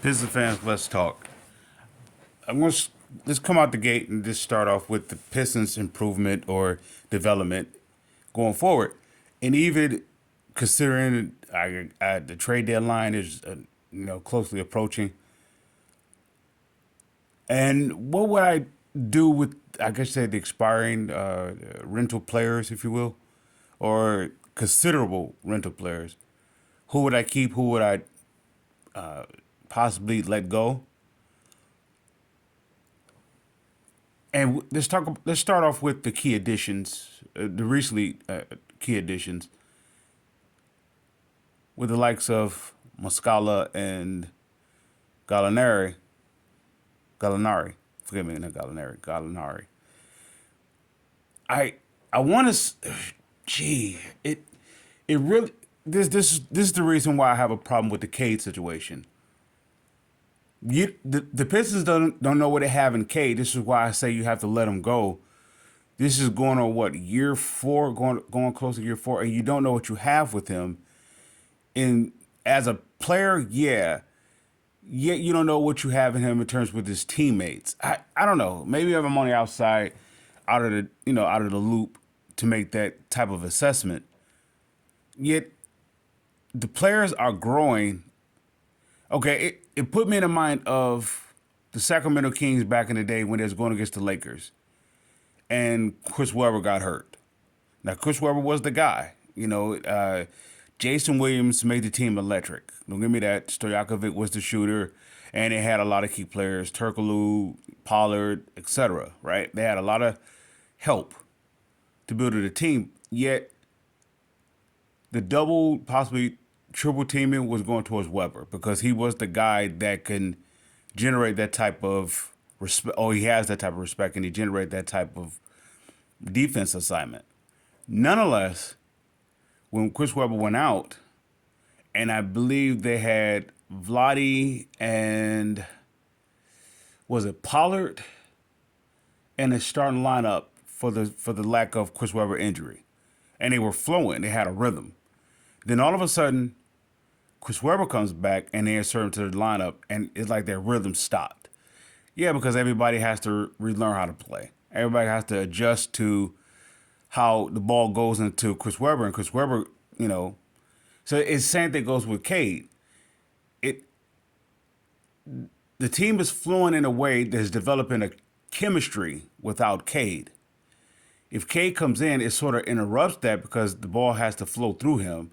Pistons fans, let's talk. I'm going to let's come out the gate and just start off with the Pistons improvement or development going forward, and even considering the trade deadline is closely approaching, and what would I do with I guess say the expiring rental players, if you will, or considerable rental players? Who would I keep? Who would I possibly let go? And let's talk. Let's start off with the key additions, the recently key additions, with the likes of Muscala and Gallinari. Gallinari, forgive me, not Gallinari. Gallinari. I I want to. Gee, it really this is the reason why I have a problem with the Cade situation. The Pistons don't know what they have in Cade. This is why I say you have to let him go. This is going on what year four, going close to year four, and you don't know what you have with him. And as a player, yeah, yet you don't know what you have in him in terms with his teammates. I don't know. Maybe I'm on the outside, out of the loop to make that type of assessment. Yet the players are growing. Okay, it put me in the mind of the Sacramento Kings back in the day when they was going against the Lakers, and Chris Webber got hurt. Now Chris Webber was the guy. Jason Williams made the team electric. Don't give me that. Stojakovic was the shooter, and they had a lot of key players: Turkoglu, Pollard, etc. Right? They had a lot of help to build the team. Yet the double, possibly triple teaming was going towards Weber because he was the guy that can generate that type of respect. Oh, he has that type of respect, and he generate that type of defense assignment. Nonetheless, when Chris Webber went out, and I believe they had Vladi and was it Pollard and a starting lineup for the lack of Chris Webber injury, and they were flowing. They had a rhythm. Then all of a sudden, Chris Webber comes back and they insert him to the lineup, and it's like their rhythm stopped. Yeah, because everybody has to relearn how to play. Everybody has to adjust to how the ball goes into Chris Webber, and Chris Webber, you know. So it's the same thing goes with Cade. It the team is flowing in a way that's developing a chemistry without Cade. If Cade comes in, it sort of interrupts that because the ball has to flow through him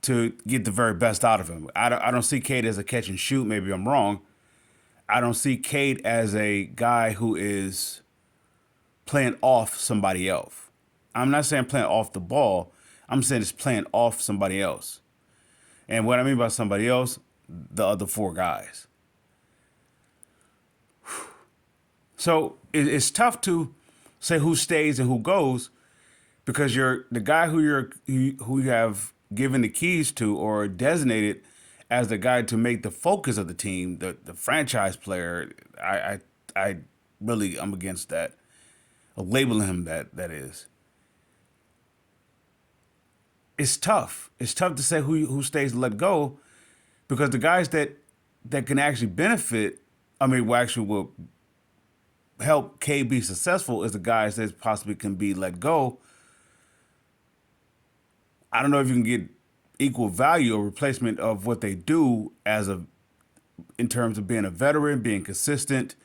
to get the very best out of him. I don't see Cade as a catch and shoot. Maybe I'm wrong. I don't see Cade as a guy who is playing off somebody else. I'm not saying playing off the ball. I'm saying it's playing off somebody else. And what I mean by somebody else, the other four guys. So it's tough to say who stays and who goes because you're the guy who you have given the keys to or designated as the guy to make the focus of the team, the franchise player. I really I'm against that. Labeling him that is. It's tough. It's tough to say who stays and let go because the guys that can actually benefit, I mean, will actually will help K be successful is the guys that possibly can be let go. I don't know if you can get equal value or replacement of what they do as a in terms of being a veteran, being consistent,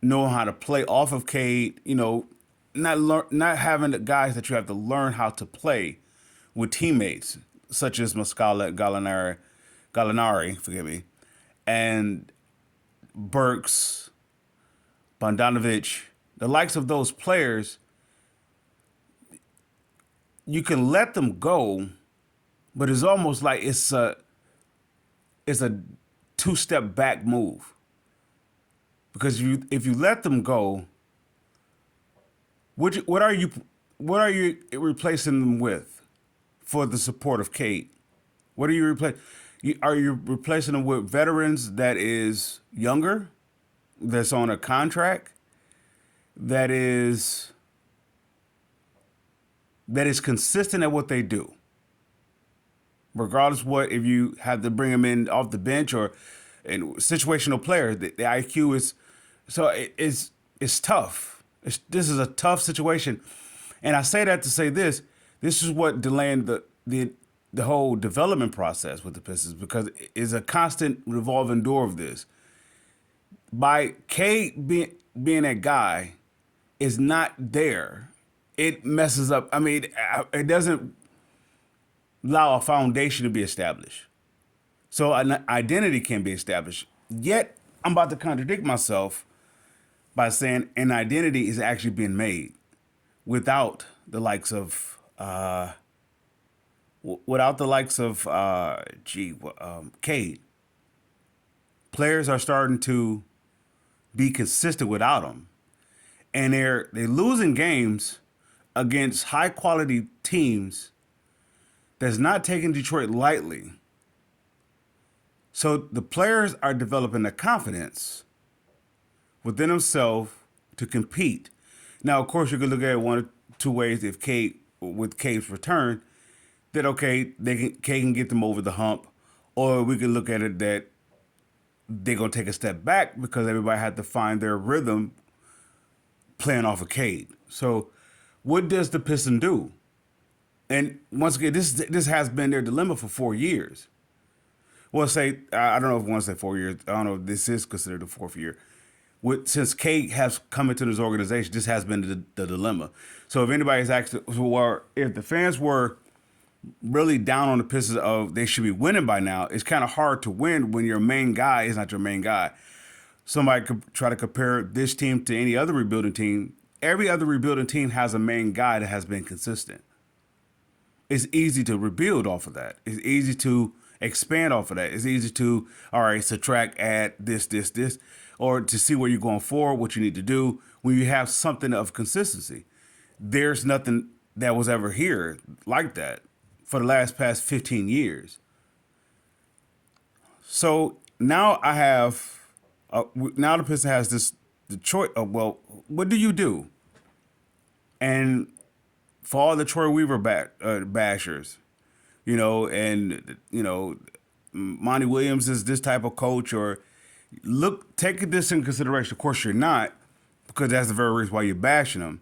knowing how to play off of Cade. Not having the guys that you have to learn how to play with teammates such as Muscala, Gallinari, forgive me, and Burks, Bogdanovich, the likes of those players. You can let them go, but it's almost like it's a two-step back move because if you let them go, what are you replacing them with for the support of Kate? What are you replacing? Are you replacing them with veterans that is younger, that's on a contract, that is that is consistent at what they do, regardless what if you have to bring them in off the bench or and situational player. The IQ is so it's tough. This is a tough situation, and I say that to say this. This is what delaying the whole development process with the Pistons because it's a constant revolving door of this. By Cade being that guy is not there, it messes up. I mean, it doesn't allow a foundation to be established. So an identity can be established. Yet I'm about to contradict myself by saying an identity is actually being made without the likes of Cade. Players are starting to be consistent without him, and they're losing games against high quality teams that's not taking Detroit lightly. So the players are developing the confidence within themselves to compete. Now, of course, you could look at it one or two ways. If with Cade's return, that okay, Cade can get them over the hump, or we can look at it that they're gonna take a step back because everybody had to find their rhythm playing off of Cade. So, what does the Piston do? And once again, this has been their dilemma for 4 years. Well, say I don't know if I want to say 4 years. I don't know if this is considered the fourth year. Since Cade has come into this organization, this has been the dilemma. So if anybody's actually, or if the fans were really down on the Pistons of they should be winning by now, it's kind of hard to win when your main guy is not your main guy. Somebody could try to compare this team to any other rebuilding team. Every other rebuilding team has a main guy that has been consistent. It's easy to rebuild off of that. It's easy to expand off of that. It's easy to, all right, subtract, add this, or to see where you're going forward, what you need to do when you have something of consistency. There's nothing that was ever here like that for the past 15 years. So now I have, now the Piston has the choice of, well, what do you do? And for all the Troy Weaver bashers, Monty Williams is this type of coach, or take this in consideration. Of course, you're not, because that's the very reason why you're bashing him.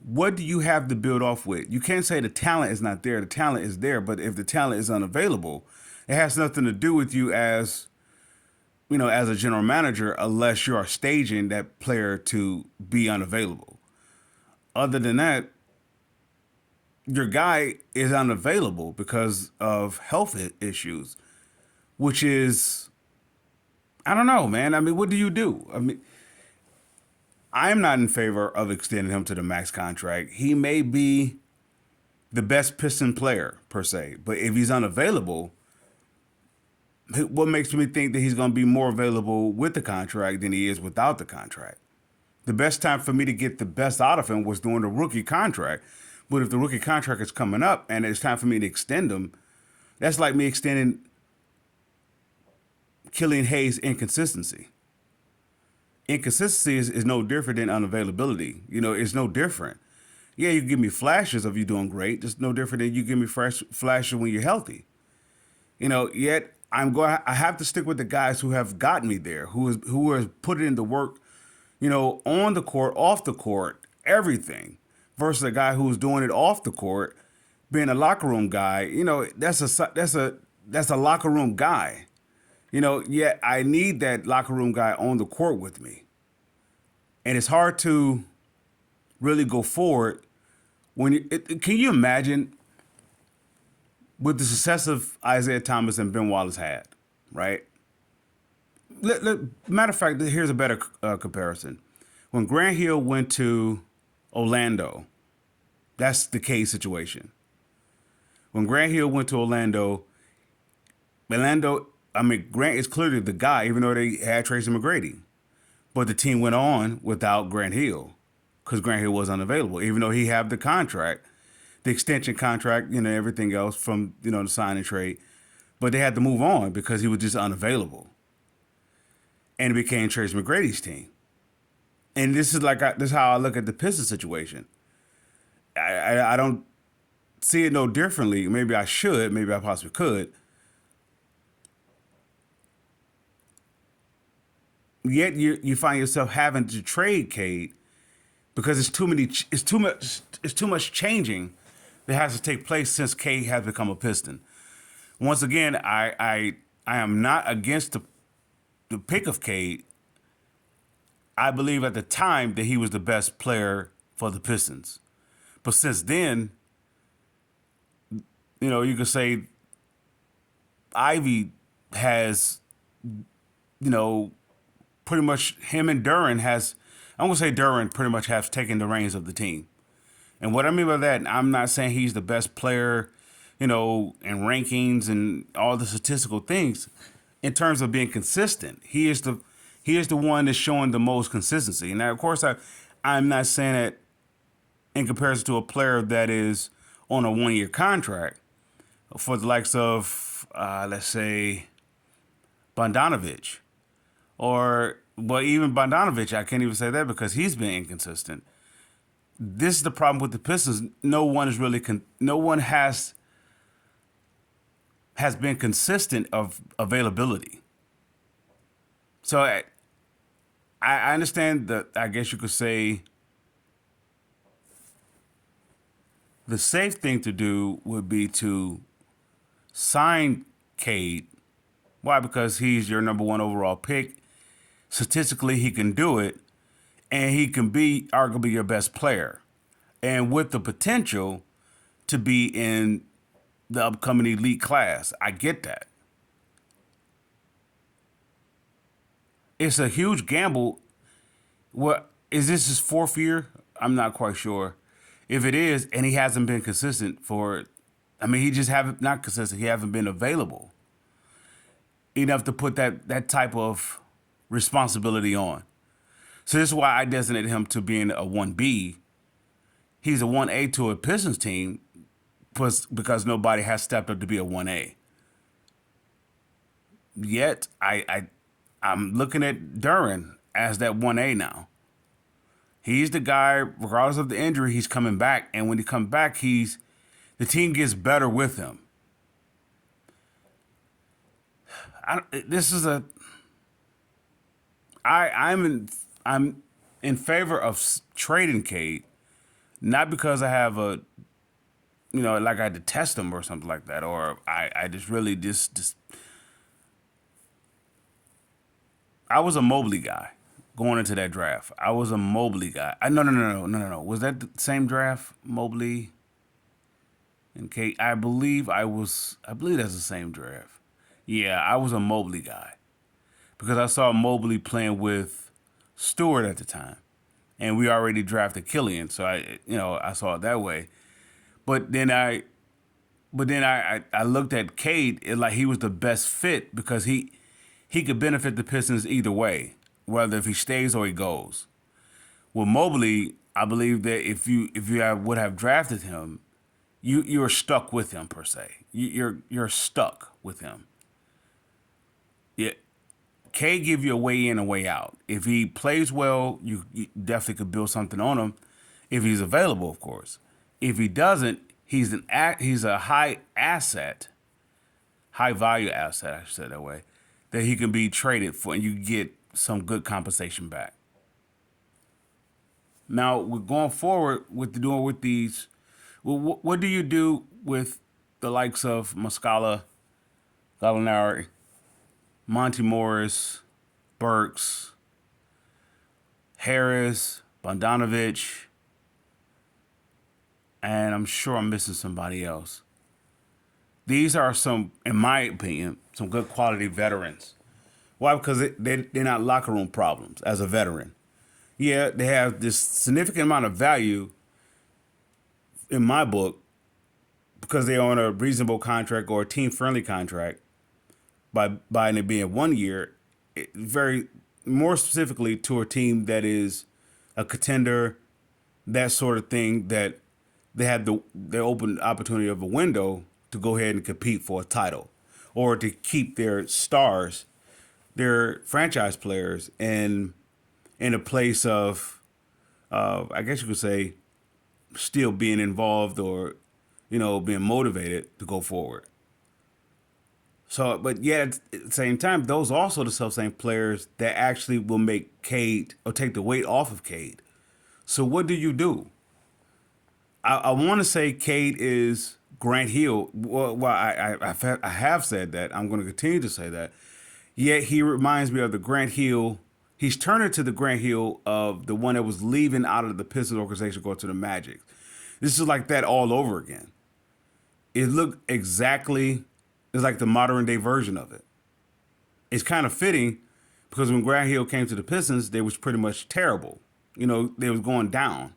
What do you have to build off with? You can't say the talent is not there. The talent is there, but if the talent is unavailable, it has nothing to do with you as a general manager, unless you are staging that player to be unavailable. Other than that, your guy is unavailable because of health issues, which is, I don't know, man. I mean, what do you do? I mean, I'm not in favor of extending him to the max contract. He may be the best Piston player, per se, but if he's unavailable, what makes me think that he's going to be more available with the contract than he is without the contract? The best time for me to get the best out of him was during the rookie contract. But if the rookie contract is coming up and it's time for me to extend him, that's like me extending Killian Hayes' inconsistency. Inconsistency is no different than unavailability. It's no different. Yeah, you give me flashes of you doing great. It's no different than you give me flashes when you're healthy. Yet I have to stick with the guys who have gotten me there, who has put in the work, on the court, off the court, everything, versus a guy who's doing it off the court, being a locker room guy. That's a locker room guy. Yet I need that locker room guy on the court with me. And it's hard to really go forward when can you imagine with the success of Isaiah Thomas and Ben Wallace had, right? Matter of fact, here's a better comparison. When Grant Hill went to Orlando, that's the Cade situation. When Grant Hill went to Orlando, Grant is clearly the guy, even though they had Tracy McGrady. But the team went on without Grant Hill because Grant Hill was unavailable, even though he had the contract, the extension contract, everything else from, the sign and trade. But they had to move on because he was just unavailable. And it became Tracy McGrady's team. And this is how I look at the Pistons situation. I don't see it no differently. Maybe I should. Maybe I possibly could. yet you find yourself having to trade Cade because it's too much changing that has to take place since Cade has become a Piston. Once again, I am not against the pick of Cade. I believe at the time that he was the best player for the Pistons. But since then, you could say Ivy has, pretty much him and Duran has, I'm going to say Duran pretty much have taken the reins of the team. And what I mean by that, I'm not saying he's the best player, in rankings and all the statistical things. In terms of being consistent, he is the one that's showing the most consistency. Now, of course, I'm not saying that in comparison to a player that is on a 1-year contract for the likes of, let's say, Bogdanovich. But even Bogdanovich, I can't even say that because he's been inconsistent. This is the problem with the Pistons. No one has been consistent of availability. So I understand that. I guess you could say the safe thing to do would be to sign Cade. Why? Because he's your number one overall pick. Statistically, he can do it, and he can be arguably your best player, and with the potential to be in the upcoming elite class. I get that. It's a huge gamble. What is this his 4th year? I'm not quite sure. If it is, and he hasn't been consistent he just haven't not consistent. He haven't been available enough to put that type of responsibility on. So this is why I designate him to being a 1B. He's a 1A to a Pistons team because nobody has stepped up to be a 1A. Yet I'm looking at Duran as that 1A now. He's the guy, regardless of the injury, he's coming back. And when he comes back, the team gets better with him. I'm in favor of trading Cade, not because I have like I detest him or something like that, or I just really just I was a Mobley guy going into that draft. I was a Mobley guy. No. Was that the same draft, Mobley and Cade? I believe that's the same draft. Yeah, I was a Mobley guy because I saw Mobley playing with Stewart at the time, and we already drafted Killian, so I saw it that way. But then I looked at Cade like he was the best fit because he could benefit the Pistons either way, whether if he stays or he goes. With Mobley, I believe that if you would have drafted him, you're stuck with him per se. You're stuck with him. Yeah, Cade give you a way in and way out. If he plays well, you definitely could build something on him. If he's available, of course. If he doesn't, he's a high value asset, I should say that way, that he can be traded for, and you get some good compensation back. Now we're going forward with these. Well, what do you do with the likes of Muscala, Gallinari, Monty Morris, Burks, Harris, Bogdanovich, and I'm sure I'm missing somebody else. These are some, in my opinion, some good quality veterans. Why? Because they're not locker room problems as a veteran. Yeah, they have this significant amount of value in my book because they're on a reasonable contract or a team-friendly contract by it being 1 year, very more specifically to a team that is a contender, that sort of thing, that they have the open opportunity of a window to go ahead and compete for a title or to keep their stars, their franchise players in a place of I guess you could say still being involved or being motivated to go forward. So, but yet at the same time, those are also the self same players that actually will make Cade or take the weight off of Cade. So what do you do? I want to say Cade is Grant Hill. I have said that. I'm going to continue to say that. Yet he reminds me of the Grant Hill. He's turned into the Grant Hill of the one that was leaving out of the Pistons organization, going to the Magic. This is like that all over again. It looked exactly, it's like the modern day version of it. It's kind of fitting because when Grant Hill came to the Pistons, they was pretty much terrible. You know, they was going down.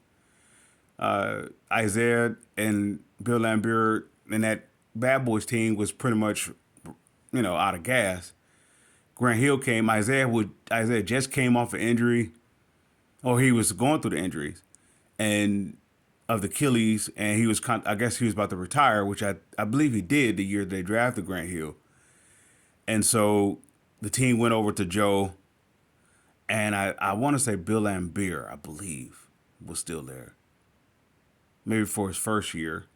Isaiah and Bill Laimbeer and that Bad Boys team was pretty much, out of gas. Grant Hill came. Isaiah just came off an injury, or he was going through the injuries, and of the Achilles, and he was I guess he was about to retire, which I believe he did the year they drafted Grant Hill, and so the team went over to Joe, and I want to say Bill Laimbeer, I believe, was still there, maybe for his first year,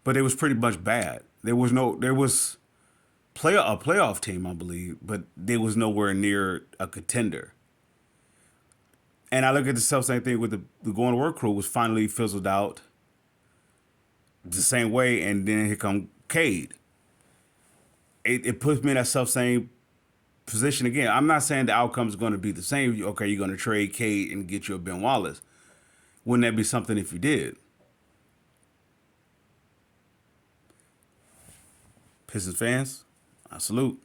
but it was pretty much bad. There was a playoff team, I believe, but there was nowhere near a contender. And I look at the self same thing with the going to work crew was finally fizzled out the same way, and then here come Cade. It puts me in that self same position again. I'm not saying the outcome is going to be the same. Okay, you're going to trade Cade and get you a Ben Wallace. Wouldn't that be something if you did? Pistons fans, I salute.